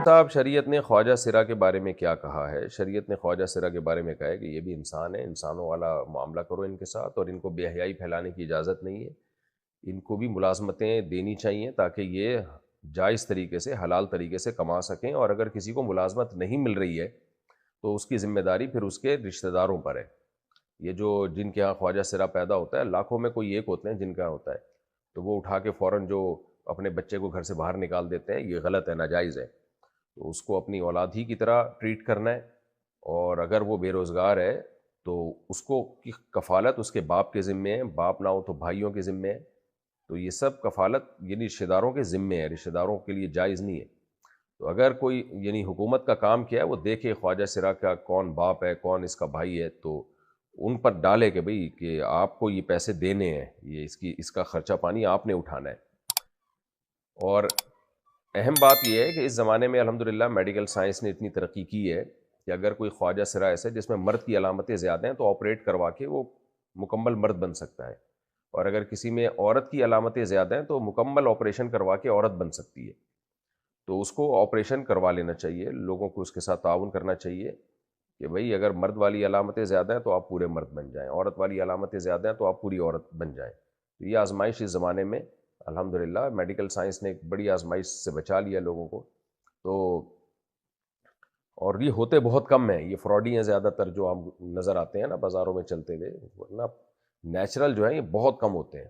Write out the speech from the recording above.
صاحب شریعت نے خواجہ سرا کے بارے میں کیا کہا ہے؟ شریعت نے خواجہ سرا کے بارے میں کہا ہے کہ یہ بھی انسان ہے، انسانوں والا معاملہ کرو ان کے ساتھ، اور ان کو بے حیائی پھیلانے کی اجازت نہیں ہے۔ ان کو بھی ملازمتیں دینی چاہیے تاکہ یہ جائز طریقے سے، حلال طریقے سے کما سکیں، اور اگر کسی کو ملازمت نہیں مل رہی ہے تو اس کی ذمہ داری پھر اس کے رشتہ داروں پر ہے۔ یہ جو جن کے ہاں خواجہ سرا پیدا ہوتا ہے، لاکھوں میں کوئی ایک ہوتے ہیں جن کا ہوتا ہے، تو وہ اٹھا کے فوراً جو اپنے بچے کو گھر سے باہر نکال دیتے ہیں، یہ غلط ہے، ناجائز ہے۔ تو اس کو اپنی اولاد ہی کی طرح ٹریٹ کرنا ہے، اور اگر وہ بے روزگار ہے تو اس کو کی کفالت اس کے باپ کے ذمے ہے، باپ نہ ہو تو بھائیوں کے ذمے ہے۔ تو یہ سب کفالت یعنی رشتہ داروں کے ذمے ہے، رشتہ داروں کے لیے جائز نہیں ہے۔ تو اگر کوئی یعنی حکومت کا کام کیا ہے وہ دیکھے خواجہ سرا کا کون باپ ہے، کون اس کا بھائی ہے، تو ان پر ڈالے کہ بھئی کہ آپ کو یہ پیسے دینے ہیں، یہ اس کا خرچہ پانی آپ نے اٹھانا ہے۔ اور اہم بات یہ ہے کہ اس زمانے میں الحمدللہ میڈیکل سائنس نے اتنی ترقی کی ہے کہ اگر کوئی خواجہ سرا ایسا ہے جس میں مرد کی علامتیں زیادہ ہیں تو آپریٹ کروا کے وہ مکمل مرد بن سکتا ہے، اور اگر کسی میں عورت کی علامتیں زیادہ ہیں تو مکمل آپریشن کروا کے عورت بن سکتی ہے۔ تو اس کو آپریشن کروا لینا چاہیے، لوگوں کو اس کے ساتھ تعاون کرنا چاہیے کہ بھئی اگر مرد والی علامتیں زیادہ ہیں تو آپ پورے مرد بن جائیں، عورت والی علامتیں زیادہ ہیں تو آپ پوری عورت بن جائیں۔ تو یہ آزمائش اس زمانے میں الحمدللہ میڈیکل سائنس نے ایک بڑی آزمائش سے بچا لیا لوگوں کو۔ تو اور یہ ہوتے بہت کم ہیں، یہ فراڈی ہیں زیادہ تر جو ہم نظر آتے ہیں نا بازاروں میں چلتے ہوئے، ورنہ نیچرل جو ہیں یہ بہت کم ہوتے ہیں۔